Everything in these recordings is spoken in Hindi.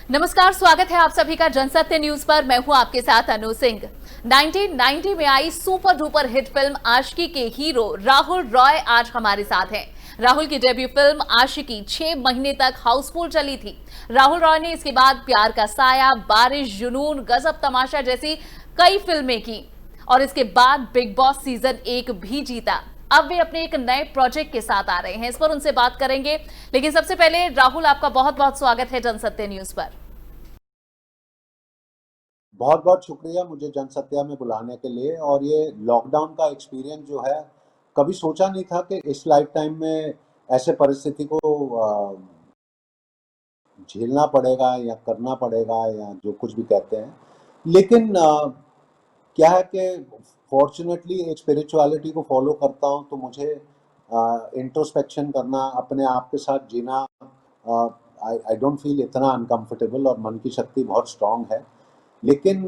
नमस्कार, स्वागत है आप सभी का जनसत्य न्यूज पर। मैं हूं आपके साथ अनु सिंह। 1990 में आई सुपर डुपर हिट फिल्म आशिकी के हीरो राहुल रॉय आज हमारे साथ हैं। राहुल की डेब्यू फिल्म आशिकी 6 महीने तक हाउसफुल चली थी। राहुल रॉय ने इसके बाद प्यार का साया, बारिश, जुनून, गजब तमाशा जैसी कई फिल्में की और इसके बाद बिग बॉस सीजन 1 भी जीता। अब वे अपने एक नए प्रोजेक्ट के साथ आ रहे हैं, इस पर उनसे बात करेंगे। लेकिन सबसे पहले राहुल, आपका बहुत बहुत स्वागत है जनसत्य न्यूज पर। बहुत बहुत शुक्रिया मुझे जनसत्या में बुलाने के लिए। और ये लॉकडाउन का एक्सपीरियंस जो है, कभी सोचा नहीं था कि इस लाइफ टाइम में ऐसे परिस्थिति को झेलना पड़ेगा या करना पड़ेगा या जो कुछ भी कहते हैं। लेकिन क्या है कि फॉर्चुनेटली एक स्पिरिचुअलिटी को फॉलो करता हूँ, तो मुझे इंट्रोस्पेक्शन करना, अपने आप के साथ जीना, आई डोंट फील इतना अनकंफर्टेबल और मन की शक्ति बहुत स्ट्रांग है। लेकिन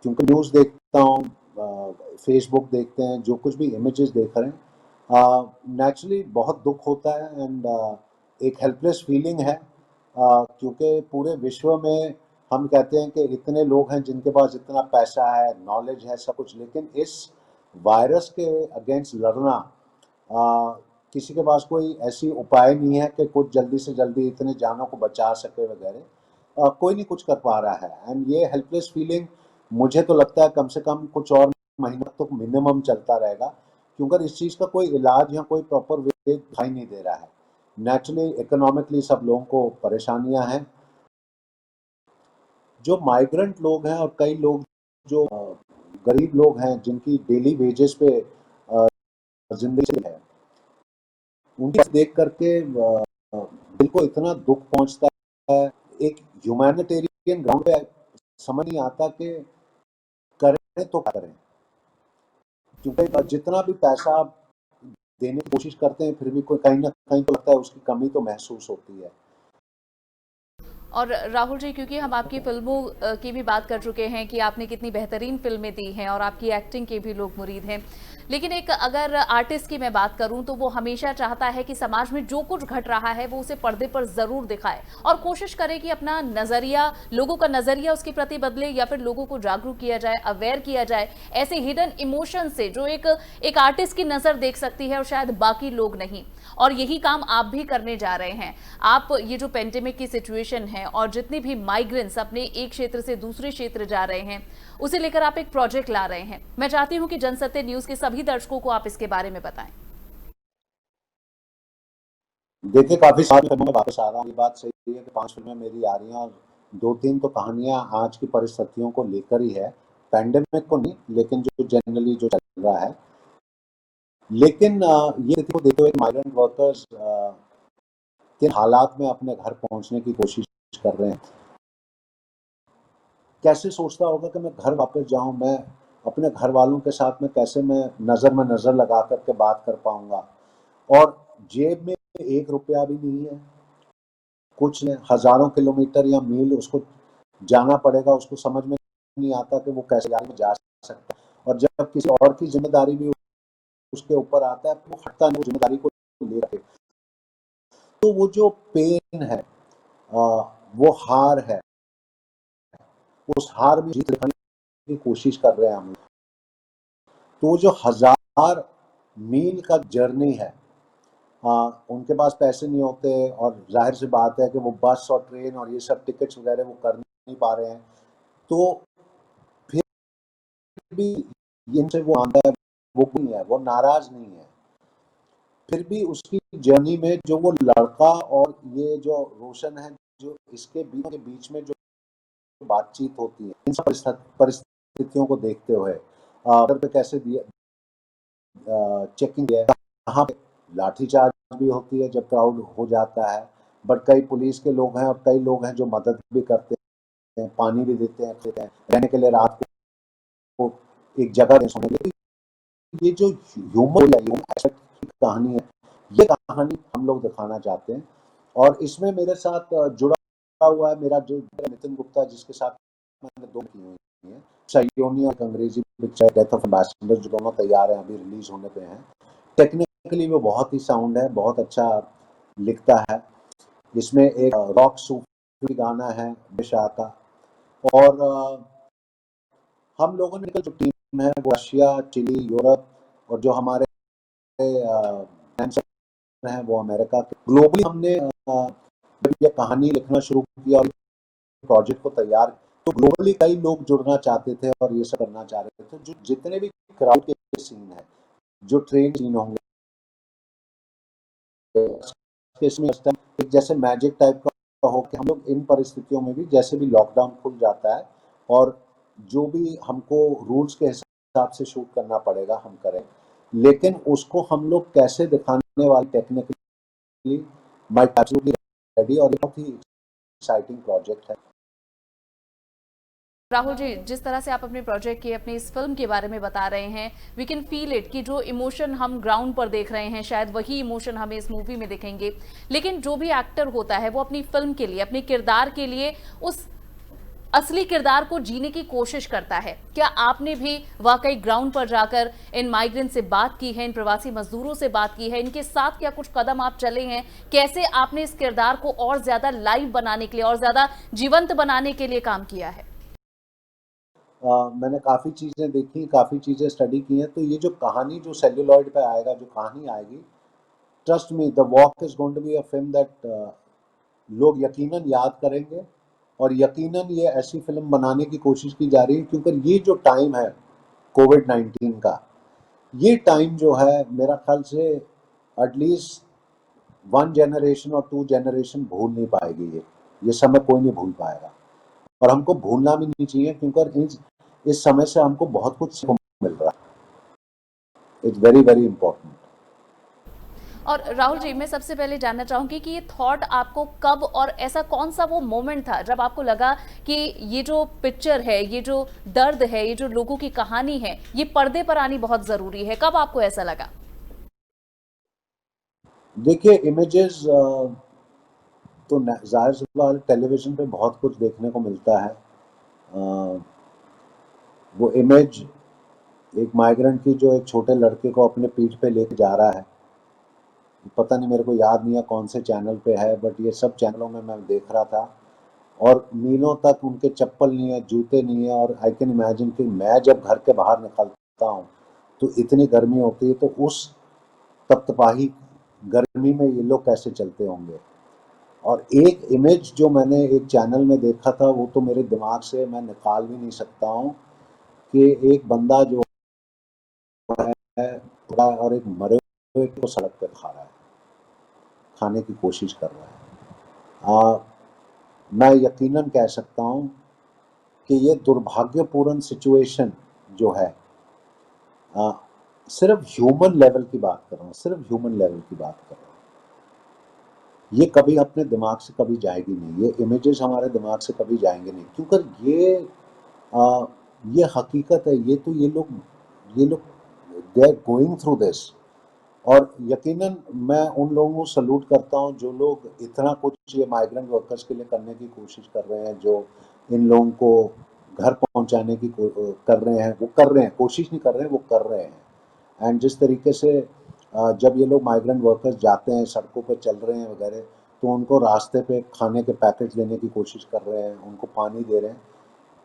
क्योंकि न्यूज़ देखता हूँ, फेसबुक देखते हैं, जो कुछ भी इमेजेस देख रहे हैं, नेचुरली बहुत दुख होता है एंड एक हेल्पलेस फीलिंग है। क्योंकि पूरे विश्व में हम कहते हैं कि इतने लोग हैं जिनके पास इतना पैसा है, नॉलेज है, सब कुछ, लेकिन इस वायरस के अगेंस्ट लड़ना, किसी के पास कोई ऐसी उपाय नहीं है कि कुछ जल्दी से जल्दी इतने जानों को बचा सके वगैरह। कोई नहीं कुछ कर पा रहा है एंड ये हेल्पलेस फीलिंग मुझे तो लगता है कम से कम कुछ और महीनों तक तो मिनिमम चलता रहेगा, क्योंकि इस चीज़ का कोई इलाज या कोई प्रॉपर वे दिखाई नहीं दे रहा है। नेचुरली इकोनॉमिकली सब लोगों को परेशानियां हैं। जो माइग्रेंट लोग हैं और कई लोग जो गरीब लोग हैं जिनकी डेली वेजेस पे जिंदगी है, उनकी देख करके दिल को इतना दुख पहुंचता है। एक ह्यूमैनिटेरियन ग्राउंड पे समझ नहीं आता कि करें तो क्या करें, क्योंकि जितना भी पैसा आप देने की कोशिश करते हैं, फिर भी कोई कहीं ना कहीं तो लगता है उसकी कमी तो महसूस होती है। और राहुल जी, क्योंकि हम आपकी फिल्मों की भी बात कर चुके हैं कि आपने कितनी बेहतरीन फिल्में दी हैं और आपकी एक्टिंग के भी लोग मुरीद हैं, लेकिन एक अगर आर्टिस्ट की मैं बात करूं तो वो हमेशा चाहता है कि समाज में जो कुछ घट रहा है वो उसे पर्दे पर जरूर दिखाए और कोशिश करे कि अपना नजरिया, लोगों का नजरिया उसके प्रति बदले या फिर लोगों को जागरूक किया जाए, अवेयर किया जाए ऐसे हिडन इमोशन से जो एक आर्टिस्ट की नजर देख सकती है और शायद बाकी लोग नहीं। और यही काम आप भी करने जा रहे हैं। आप ये जो पेंडेमिक की सिचुएशन है और जितने भी माइग्रेंट्स अपने एक क्षेत्र से दूसरे क्षेत्र जा रहे हैं, उसे लेकर आप एक प्रोजेक्ट ला रहे हैं। मैं चाहती हूं कि जनसत्य न्यूज के सभी दर्शकों को आप इसके बारे में बताएं। देखिए, काफी सारी फिल्मों में वापस आ रहा हूँ। ये बात सही है कि 5 फिल्में मेरी आ रही हैं और 2-3 तो कहानियां आज की परिस्थितियों को लेकर ही है, पैंडेमिक को नहीं, लेकिन जो जनरली जो चल रहा है। लेकिन ये स्थिति को देखते हुए माइग्रेंट वर्कर्स किन हालात में अपने घर पहुंचने की कोशिश कर रहे हैं, कैसे सोचता होगा कि मैं घर वापस जाऊं, मैं अपने घर वालों के साथ में कैसे मैं नज़र लगा करके बात कर पाऊंगा। और जेब में 1 रुपया भी नहीं है, कुछ हज़ारों किलोमीटर या मील उसको जाना पड़ेगा। उसको समझ में नहीं आता कि वो कैसे गाड़ी में जा सकता है। और जब किसी और की जिम्मेदारी भी उसके ऊपर आता है, वो हटता नहीं, जिम्मेदारी को लेकर। तो वो जो पेन है, वो हार है, उस हार में जीत दिखाने की कोशिश कर रहे हैं हम। तो जो 1000 मील का जर्नी है, उनके पास पैसे नहीं होते और जाहिर सी बात है कि वो बस और ट्रेन और ये सब टिकट्स वगैरह वो कर नहीं पा रहे हैं। तो फिर भी इनसे वो आंदा है, वो नहीं है, वो नाराज नहीं है। फिर भी उसकी जर्नी में जो वो लड़का और ये जो रोशन है, जो इसके बीच में जो बातचीत होती है, इन सब परिस्थितियों को देखते हुए ऑर्डर पे कैसे दिया, चेकिंग है, कहाँ पे लाठीचार्ज भी होती है जब क्राउड हो जाता है। बट कई पुलिस के लोग हैं और कई लोग हैं जो मदद भी करते हैं, पानी भी देते हैं, रहने के लिए रात को एक जगह दें सोने के लिए। ये जो ह्यूमन एस्पेक्ट की कहानी है, ये कहानी हम लोग दिखाना चाहते हैं। और इसमें मेरे साथ जुड़ा हुआ है मेरा जो नितिन गुप्ता, जिसके साथ मैंने 2 की हुई है, सयोनी और अंग्रेजी पिक्चर डेथ ऑफ एम्बेसडर, जो दोनों तैयार हैं, अभी रिलीज होने पे हैं। टेक्निकली वो बहुत ही साउंड है, बहुत अच्छा लिखता है। इसमें एक रॉक सूफी भी गाना है बेशा का। और हम लोगों ने जो टीम है वो रशिया, चिली, यूरोप और जो हमारे हैं वो अमेरिका के। ग्लोबली हमने जब ये कहानी लिखना शुरू किया और प्रोजेक्ट को तैयार, तो ग्लोबली कई लोग जुड़ना चाहते थे और ये सब करना चाह रहे थे। जो जितने भी क्राउड के सीन है, जो ट्रेन सीन होंगे, इसमें एक जैसे मैजिक टाइप का हो कि हम लोग इन परिस्थितियों में भी, जैसे भी लॉकडाउन खुल जाता है और जो भी हमको रूल्स के हिसाब से शूट करना पड़ेगा हम करें, लेकिन उसको हम लोग कैसे दिखाने वाले टेक्निकली माइट एब्सोल्युटली रेडी। और बहुत ही एक्साइटिंग प्रोजेक्ट है। राहुल जी, जिस तरह से आप अपने प्रोजेक्ट की, अपनी इस फिल्म के बारे में बता रहे हैं, वी कैन फील इट कि जो इमोशन हम ग्राउंड पर देख रहे हैं शायद वही इमोशन हमें इस मूवी में दिखेंगे। लेकिन जो भी एक्टर होता है वो अपनी फिल्म के लिए, अपने किरदार के लिए उस असली किरदार को जीने की कोशिश करता है। क्या आपने भी वाकई ग्राउंड पर जाकर इन माइग्रेंट से बात की है, इन प्रवासी मजदूरों से बात की है, इनके साथ क्या कुछ कदम आप चले हैं? कैसे आपने इस किरदार को और ज्यादा लाइव बनाने के लिए और ज्यादा जीवंत बनाने के लिए काम किया है? मैंने काफ़ी चीज़ें देखी, काफ़ी चीज़ें स्टडी की हैं। तो ये जो कहानी जो सेल्यूलॉइड पे आएगा, जो कहानी आएगी, trust me the walk is going to be a film that लोग यकीनन याद करेंगे। और यकीनन ये ऐसी फिल्म बनाने की कोशिश की जा रही है, क्योंकि ये जो टाइम है कोविड-19 का, ये टाइम जो है मेरा ख्याल से एटलीस्ट 1 जनरेशन और 2 जनरेशन भूल नहीं पाएगी ये समय कोई नहीं भूल पाएगा। और हमको भूलना भी नहीं चाहिए, क्योंकि इस समय से हमको बहुत कुछ सीखने को मिल रहा है। It's very very important. और राहुल जी, मैं सबसे पहले जानना चाहूंगी कि ये थॉट आपको कब और ऐसा कौन सा वो मोमेंट था जब आपको लगा कि ये जो पिक्चर है, ये जो दर्द है, ये जो लोगों की कहानी है, ये पर्दे पर आनी बहुत जरूरी है? कब आपको ऐसा लगा? देखिए इमेजेस तो जाहिर सी बात, टेलीविजन पे बहुत कुछ देखने को मिलता है। वो इमेज एक माइग्रेंट की जो एक छोटे लड़के को अपने पीठ पे लेके जा रहा है, पता नहीं, मेरे को याद नहीं है कौन से चैनल पे है, बट ये सब चैनलों में मैं देख रहा था। और मीलों तक उनके चप्पल नहीं है, जूते नहीं है। और आई कैन इमेजिन कि मैं जब घर के बाहर निकलता हूँ तो इतनी गर्मी होती है, तो उस तपतपाही गर्मी में ये लोग कैसे चलते होंगे। और एक इमेज जो मैंने एक चैनल में देखा था, वो तो मेरे दिमाग से मैं निकाल भी नहीं सकता हूँ, कि एक बंदा जो है थोड़ा, और एक मरे हुए को सड़क पे खा रहा है, खाने की कोशिश कर रहा है। मैं यकीनन कह सकता हूँ कि ये दुर्भाग्यपूर्ण सिचुएशन जो है, आ, सिर्फ ह्यूमन लेवल की बात कर रहा हूँ, सिर्फ ह्यूमन लेवल की बात कर रहा हूँ, ये कभी अपने दिमाग से कभी जाएगी नहीं। ये इमेजेस हमारे दिमाग से कभी जाएंगे नहीं, क्योंकि आ, ये हकीकत है। ये लोग they are going through this. और यकीनन मैं उन लोगों को सल्यूट करता हूँ जो लोग इतना कुछ ये माइग्रेंट वर्कर्स के लिए करने की कोशिश कर रहे हैं, जो इन लोगों को घर पहुंचाने की कर रहे हैं। वो कर रहे हैं, कोशिश नहीं कर रहे हैं, वो कर रहे हैं। एंड जिस तरीके से जब ये लोग माइग्रेंट वर्कर्स जाते हैं, सड़कों पर चल रहे हैं वगैरह, तो उनको रास्ते पे खाने के पैकेट देने की कोशिश कर रहे हैं, उनको पानी दे रहे हैं।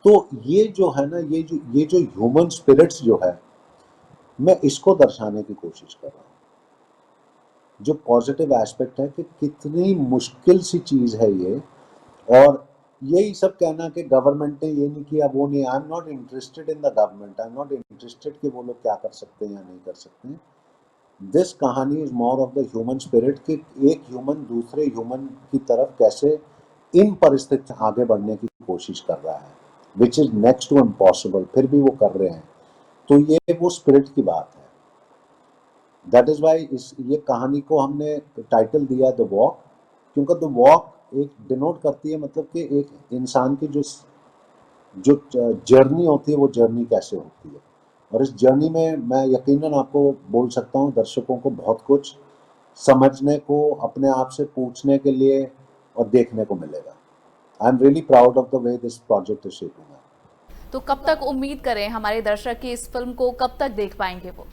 तो ये जो है ना, ये जो ह्यूमन स्पिरिट्स जो है, मैं इसको दर्शाने की कोशिश कर रहा हूँ। जो पॉजिटिव एस्पेक्ट है कि कितनी मुश्किल सी चीज़ है ये। और यही सब कहना कि गवर्नमेंट ने ये नहीं किया, वो नहीं, I am not interested in the government, I am not interested कि वो लोग क्या कर सकते हैं या नहीं कर सकते हैं। दिस कहानी is more of the human spirit, कि एक ह्यूमन दूसरे ह्यूमन की तरफ कैसे इन परिस्थिति से आगे बढ़ने की कोशिश कर रहा है, which is next to impossible, फिर भी वो कर रहे हैं। तो ये वो स्पिरिट की बात है। दैट इज वाई इस ये कहानी को हमने टाइटल दिया द वॉक, क्योंकि द वॉक एक डिनोट करती है, मतलब कि एक इंसान की जो जो जर्नी होती है, वो जर्नी कैसे होती है। और इस जर्नी में मैं यकीनन आपको बोल सकता हूँ, दर्शकों को बहुत कुछ समझने को, अपने आप से पूछने के लिए और देखने को मिलेगा। I am really proud of the way this project is shaping up. तो कब तक उम्मीद करें हमारे दर्शक की इस फिल्म को, कब तक देख पाएंगे वो?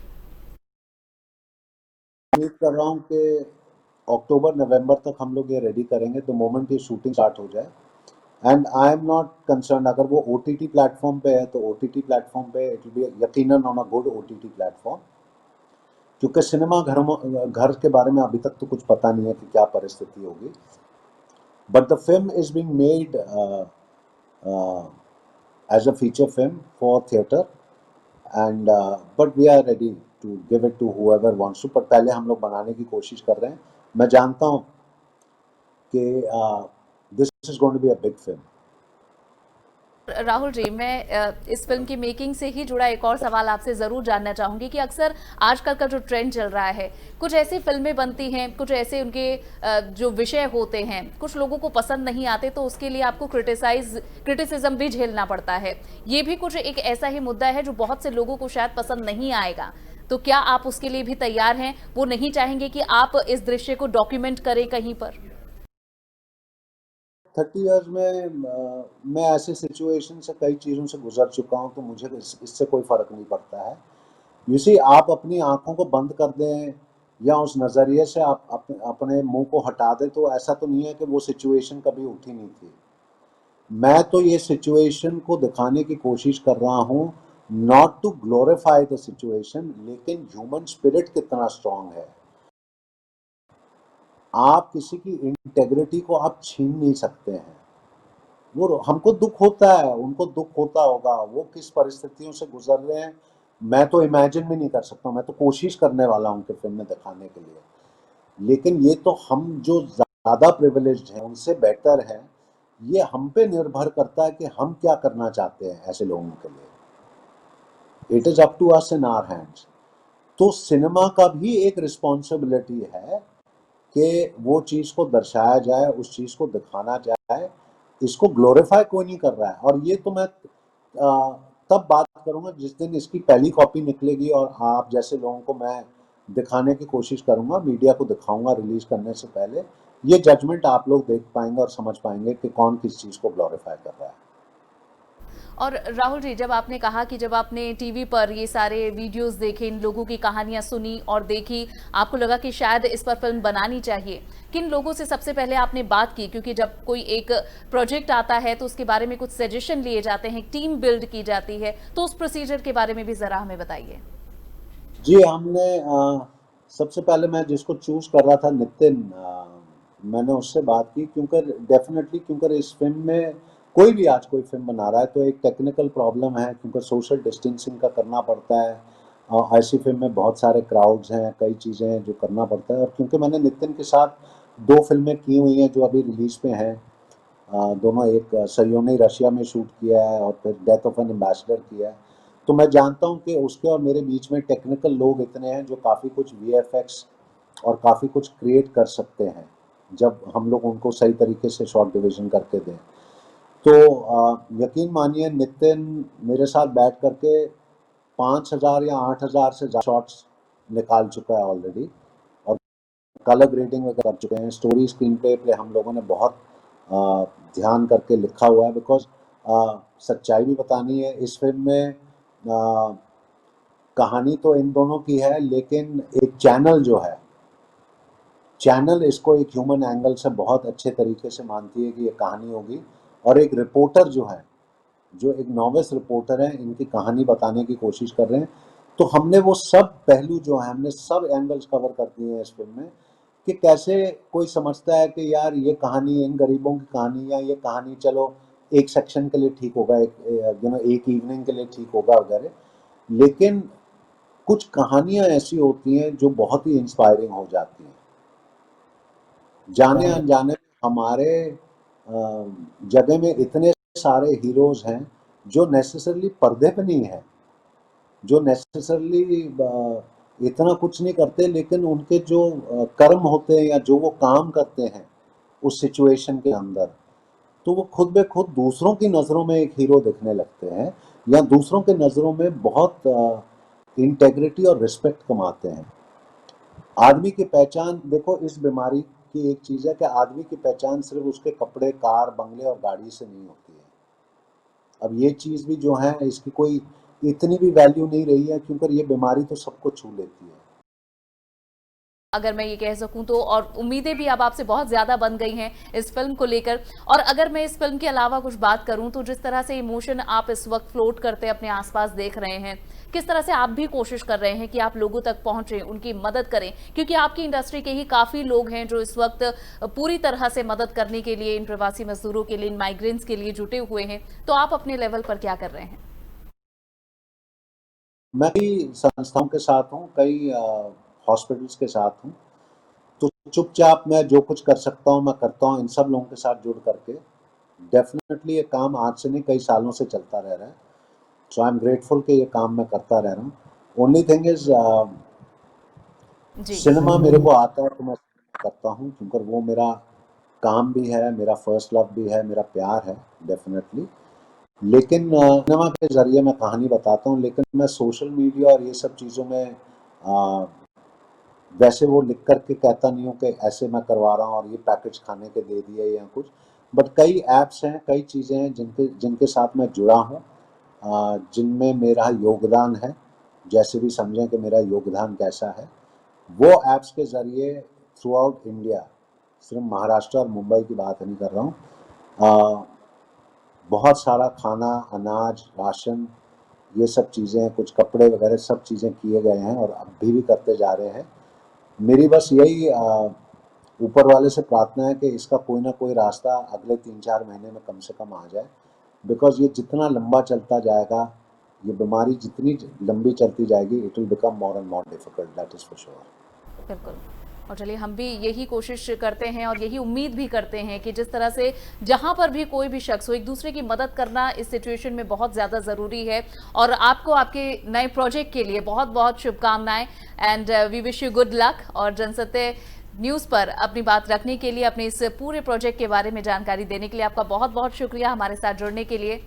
उम्मीद कर रहा हूँ कि अक्टूबर नवंबर तक हम लोग ये रेडी करेंगे, द मोमेंट ये शूटिंग स्टार्ट हो जाए। And I am not concern, अगर वो OTT प्लेटफॉर्म पे है तो OTT प्लेटफॉर्म पे इट विल बी यकीनन on a good OTT platform, क्योंकि सिनेमा घर के बारे में अभी तक तो कुछ पता नहीं है कि क्या परिस्थिति होगी, but the film is being made as a feature film for theatre, and but we are ready to give it to whoever wants to, पर पहले हम लोग बनाने की कोशिश कर रहे हैं। मैं जानता हूँ कि this is going to be a big film. Rahul ji, मैं इस फिल्म की मेकिंग से ही जुड़ा एक और सवाल आपसे जरूर जानना चाहूंगी कि अक्सर आजकल का जो ट्रेंड चल रहा है, कुछ ऐसी फिल्में बनती हैं, कुछ ऐसे उनके जो विषय होते हैं कुछ लोगों को पसंद नहीं आते, तो उसके लिए आपको क्रिटिसिज्म भी झेलना पड़ता है। ये भी कुछ एक ऐसा ही मुद्दा है जो बहुत से लोगों को शायद पसंद नहीं आएगा, तो क्या आप उसके लिए भी तैयार हैं? वो नहीं चाहेंगे कि आप इस दृश्य को डॉक्यूमेंट करें कहीं पर? 30 ईयर्स में मैं ऐसे सिचुएशन से कई चीज़ों से गुजर चुका हूँ, तो मुझे इससे कोई फ़र्क नहीं पड़ता है। यू सी, आप अपनी आंखों को बंद कर दें या उस नज़रिए से आप अपने मुंह को हटा दें, तो ऐसा तो नहीं है कि वो सिचुएशन कभी उठी नहीं थी। मैं तो ये सिचुएशन को दिखाने की कोशिश कर रहा हूँ, not to glorify the situation, लेकिन ह्यूमन स्पिरिट कितना स्ट्रांग है। आप किसी की इंटेग्रिटी को आप छीन नहीं सकते हैं। वो हमको दुख होता है, उनको दुख होता होगा, वो किस परिस्थितियों से गुजर रहे हैं मैं तो इमेजिन भी नहीं कर सकता। मैं तो कोशिश करने वाला हूँ कि फिल्म में दिखाने के लिए, लेकिन ये तो हम जो ज़्यादा प्रिविलेज्ड हैं उनसे बेटर है। ये हम पे निर्भर करता है कि हम क्या करना चाहते हैं ऐसे लोगों के लिए। It is up to us in our hands. तो सिनेमा का भी एक रिस्पॉन्सिबिलिटी है कि वो चीज़ को दर्शाया जाए, उस चीज़ को दिखाना जाए। इसको ग्लोरीफाई कोई नहीं कर रहा है, और ये तो मैं तब बात करूंगा जिस दिन इसकी पहली कॉपी निकलेगी और आप जैसे लोगों को मैं दिखाने की कोशिश करूंगा, मीडिया को दिखाऊंगा रिलीज करने से पहले। ये जजमेंट आप लोग देख पाएंगे और समझ पाएंगे कि कौन किस चीज़ को ग्लोरीफाई कर रहा है। और राहुल जी, जब आपने कहा कि जब आपने टीवी पर ये सारे वीडियोस देखे, इन लोगों की कहानियां सुनी और देखी, आपको लगा कि शायद इस पर फिल्म बनानी चाहिए, किन लोगों से सबसे पहले आपने बात की? क्योंकि जब कोई एक प्रोजेक्ट आता है तो उसके बारे में कुछ सजेशन लिए जाते हैं, टीम बिल्ड की जाती है, तो उस प्रोसीजर के बारे में भी जरा हमें बताइए। जी, हमने सबसे पहले मैं जिसको चूज कर रहा था, नितिन, मैंने उससे बात की, क्योंकि डेफिनेटली क्योंकि इस फिल्म में कोई भी आज कोई फिल्म बना रहा है तो एक टेक्निकल प्रॉब्लम है, क्योंकि सोशल डिस्टेंसिंग का करना पड़ता है। ऐसी फिल्म में बहुत सारे क्राउड्स हैं, कई चीज़ें हैं जो करना पड़ता है। और क्योंकि मैंने नितिन के साथ 2 फिल्में की हुई हैं जो अभी रिलीज पे हैं, दोनों, एक सयोनी रशिया में शूट किया है और फिर डेथ ऑफ एन एम्बेसडर किया है, तो मैं जानता हूँ कि उसके और मेरे बीच में टेक्निकल लोग इतने हैं जो काफ़ी कुछ VFX और काफ़ी कुछ क्रिएट कर सकते हैं जब हम लोग उनको सही तरीके से शॉर्ट डिवीजन करके दें। तो यकीन मानिए, नितिन मेरे साथ बैठ करके 5,000 या 8,000 से ज़्यादा शॉट्स निकाल चुका है ऑलरेडी, और कलर ग्रेडिंग वगैरह कर चुके हैं। स्टोरी स्क्रीन प्ले पे हम लोगों ने बहुत अ, ध्यान करके लिखा हुआ है, बिकॉज सच्चाई भी बतानी है। इस फिल्म में कहानी तो इन दोनों की है, लेकिन एक चैनल जो है, चैनल इसको एक ह्यूमन एंगल से बहुत अच्छे तरीके से मानती है कि ये कहानी होगी, और एक रिपोर्टर जो है, जो एक नॉविस रिपोर्टर है, इनकी कहानी बताने की कोशिश कर रहे हैं। तो हमने वो सब पहलू जो है, हमने सब एंगल्स कवर कर दिए हैं इस फिल्म में, कि कैसे कोई समझता है कि यार ये कहानी इन गरीबों की कहानी, या ये कहानी चलो एक सेक्शन के लिए ठीक होगा, एक इवनिंग के लिए ठीक होगा वगैरह, लेकिन कुछ कहानियां ऐसी होती हैं जो बहुत ही इंस्पायरिंग हो जाती हैं। जाने अनजाने हमारे जगह में इतने सारे हीरोज हैं जो नेसेसरली पर्दे पे नहीं है, जो नेसेसरली इतना कुछ नहीं करते, लेकिन उनके जो कर्म होते हैं या जो वो काम करते हैं उस सिचुएशन के अंदर, तो वो खुद बे खुद दूसरों की नज़रों में एक हीरो दिखने लगते हैं, या दूसरों के नज़रों में बहुत इंटेग्रिटी और रिस्पेक्ट कमाते हैं। आदमी की पहचान देखो, इस बीमारी की एक चीज़ है कि आदमी की पहचान सिर्फ उसके कपड़े, कार, बंगले और गाड़ी से नहीं होती है। अब ये चीज़ भी जो है, इसकी कोई इतनी भी वैल्यू नहीं रही है, क्योंकि ये बीमारी तो सबको छू लेती है। अगर मैं ये कह सकूं तो, और उम्मीदें भी अब आपसे बहुत ज्यादा बन गई हैं इस फिल्म को लेकर। और अगर मैं इस फिल्म के अलावा कुछ बात करूं तो जिस तरह से इमोशन आप इस वक्त फ्लोट करते अपने आसपास देख रहे हैं, किस तरह से आप भी कोशिश कर रहे हैं कि आप लोगों तक पहुंचे, उनकी मदद करें, क्योंकि आपकी इंडस्ट्री के ही काफी लोग हैं जो इस वक्त पूरी तरह से मदद करने के लिए इन प्रवासी मजदूरों के लिए, इन माइग्रेंट्स के लिए जुटे हुए हैं। तो आप अपने लेवल पर क्या कर रहे हैं? मैं कई संस्थाओं के साथ हूँ, कई हॉस्पिटल्स के साथ हूँ, तो चुपचाप मैं जो कुछ कर सकता हूँ मैं करता हूँ इन सब लोगों के साथ जुड़ करके। डेफिनेटली ये काम आज से नहीं कई सालों से चलता रह रहा है, सो आई एम ग्रेटफुल कि ये काम मैं करता रह रहा हूँ। ओनली थिंग इज जी। सिनेमा मेरे को आता है तो मैं करता हूँ, क्योंकि वो मेरा काम भी है, मेरा फर्स्ट लव भी है, मेरा प्यार है डेफिनेटली। लेकिन सिनेमा के ज़रिए मैं कहानी बताता हूँ, लेकिन मैं सोशल मीडिया और ये सब चीज़ों में वैसे वो लिख कर के कहता नहीं हूँ कि ऐसे मैं करवा रहा हूँ और ये पैकेज खाने के दे दिए या कुछ। बट कई ऐप्स हैं, कई चीज़ें हैं जिनके जिनके साथ मैं जुड़ा हूँ, जिनमें मेरा योगदान है, जैसे भी समझें कि मेरा योगदान कैसा है। वो ऐप्स के ज़रिए थ्रू आउट इंडिया, सिर्फ महाराष्ट्र और मुंबई की बात नहीं कर रहा हूँ, बहुत सारा खाना, अनाज, राशन, ये सब चीज़ें, कुछ कपड़े वगैरह सब चीज़ें किए गए हैं और अभी भी करते जा रहे हैं। मेरी बस यही ऊपर वाले से प्रार्थना है कि इसका कोई ना कोई रास्ता अगले 3-4 महीने में कम से कम आ जाए, बिकॉज़ ये जितना लंबा चलता जाएगा, ये बीमारी जितनी लंबी चलती जाएगी, it will become more and more difficult, that is for sure. बिल्कुल। और चलिए, हम भी यही कोशिश करते हैं और यही उम्मीद भी करते हैं कि जिस तरह से जहां पर भी कोई भी शख्स हो, एक दूसरे की मदद करना इस सिचुएशन में बहुत ज़्यादा ज़रूरी है। और आपको आपके नए प्रोजेक्ट के लिए बहुत बहुत शुभकामनाएं, and we wish you good luck. और जनसत्य न्यूज़ पर अपनी बात रखने के लिए, अपने इस पूरे प्रोजेक्ट के बारे में जानकारी देने के लिए आपका बहुत बहुत शुक्रिया, हमारे साथ जुड़ने के लिए।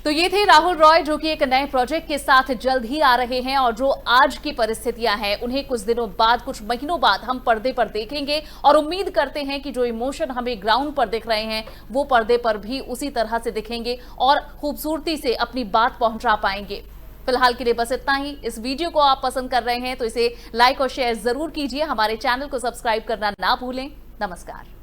तो ये थे राहुल रॉय, जो कि एक नए प्रोजेक्ट के साथ जल्द ही आ रहे हैं, और जो आज की परिस्थितियां हैं उन्हें कुछ दिनों बाद, कुछ महीनों बाद हम पर्दे पर देखेंगे। और उम्मीद करते हैं कि जो इमोशन हमें ग्राउंड पर दिख रहे हैं वो पर्दे पर भी उसी तरह से दिखेंगे और खूबसूरती से अपनी बात पहुंचा पाएंगे। फिलहाल के लिए बस इतना ही। इस वीडियो को आप पसंद कर रहे हैं तो इसे लाइक और शेयर जरूर कीजिए। हमारे चैनल को सब्सक्राइब करना ना भूलें। नमस्कार।